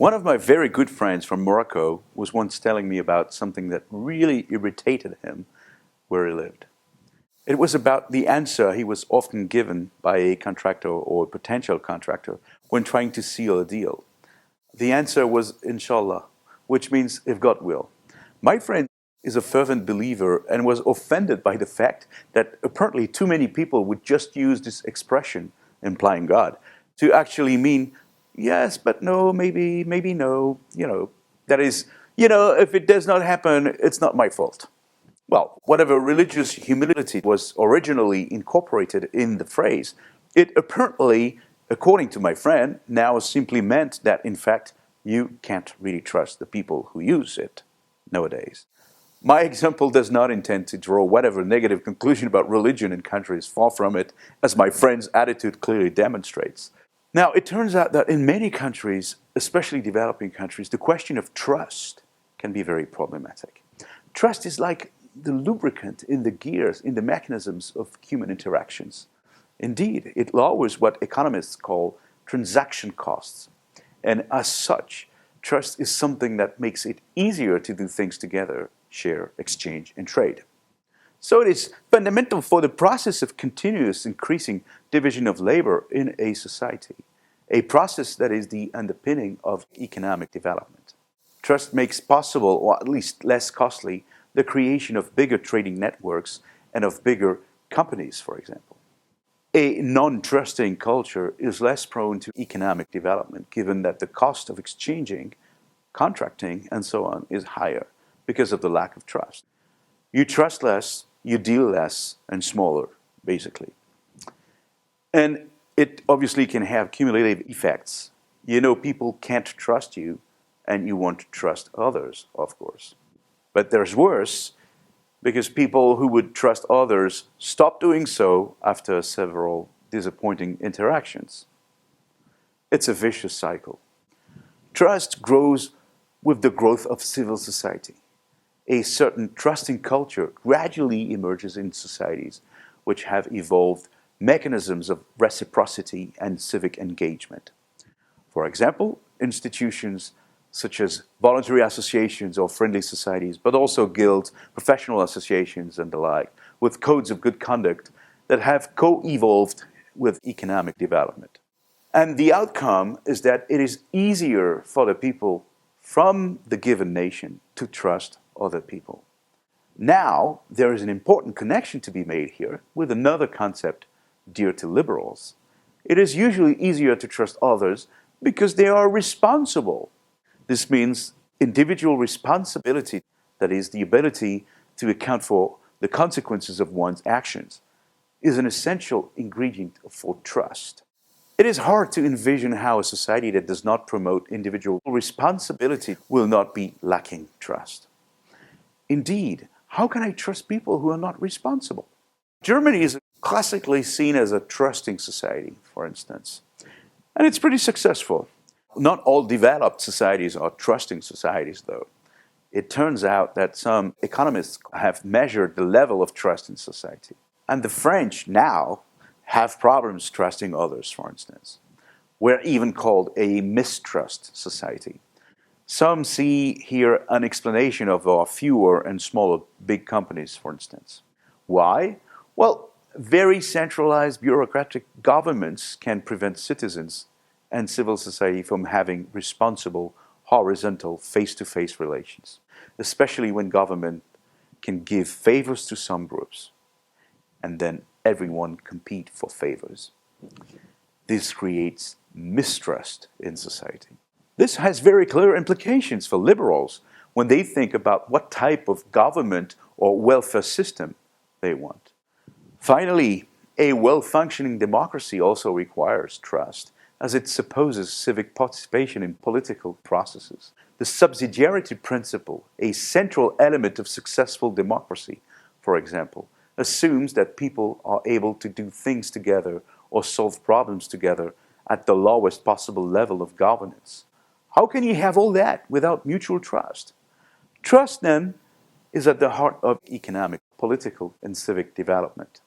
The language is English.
One of my very good friends from Morocco was once telling me about something that really irritated him where he lived. It was about the answer he was often given by a contractor or a potential contractor when trying to seal a deal. The answer was Inshallah, which means if God will. My friend is a fervent believer and was offended by the fact that apparently too many people would just use this expression, implying God, to actually mean yes, but no, maybe, maybe no. That is, if it does not happen, it's not my fault. Well, whatever religious humility was originally incorporated in the phrase, it apparently, according to my friend, now simply meant that, in fact, you can't really trust the people who use it nowadays. My example does not intend to draw whatever negative conclusion about religion in countries, far from it, as my friend's attitude clearly demonstrates. Now, it turns out that in many countries, especially developing countries, the question of trust can be very problematic. Trust is like the lubricant in the gears, in the mechanisms of human interactions. Indeed, it lowers what economists call transaction costs. And as such, trust is something that makes it easier to do things together, share, exchange, and trade. So it is fundamental for the process of continuous increasing division of labor in a society, a process that is the underpinning of economic development. Trust makes possible, or at least less costly, the creation of bigger trading networks and of bigger companies, for example. A non-trusting culture is less prone to economic development, given that the cost of exchanging, contracting, and so on is higher because of the lack of trust. You trust less, you deal less and smaller, basically. And it obviously can have cumulative effects. People can't trust you, and you won't trust others, of course. But there's worse, because people who would trust others stop doing so after several disappointing interactions. It's a vicious cycle. Trust grows with the growth of civil society. A certain trusting culture gradually emerges in societies which have evolved mechanisms of reciprocity and civic engagement. For example, institutions such as voluntary associations or friendly societies, but also guilds, professional associations, and the like, with codes of good conduct that have co-evolved with economic development. And the outcome is that it is easier for the people from the given nation to trust other people. Now, there is an important connection to be made here with another concept dear to liberals. It is usually easier to trust others because they are responsible. This means individual responsibility, that is, the ability to account for the consequences of one's actions, is an essential ingredient for trust. It is hard to envision how a society that does not promote individual responsibility will not be lacking trust. Indeed, how can I trust people who are not responsible? Germany is classically seen as a trusting society, for instance, and it's pretty successful. Not all developed societies are trusting societies, though. It turns out that some economists have measured the level of trust in society. And the French now have problems trusting others, for instance. We're even called a mistrust society. Some see here an explanation of our fewer and smaller big companies, for instance. Why? Well, very centralized bureaucratic governments can prevent citizens and civil society from having responsible, horizontal, face-to-face relations, especially when government can give favors to some groups and then everyone compete for favors. This creates mistrust in society. This has very clear implications for liberals when they think about what type of government or welfare system they want. Finally, a well-functioning democracy also requires trust, as it supposes civic participation in political processes. The subsidiarity principle, a central element of successful democracy, for example, assumes that people are able to do things together or solve problems together at the lowest possible level of governance. How can you have all that without mutual trust? Trust, then, is at the heart of economic, political, and civic development.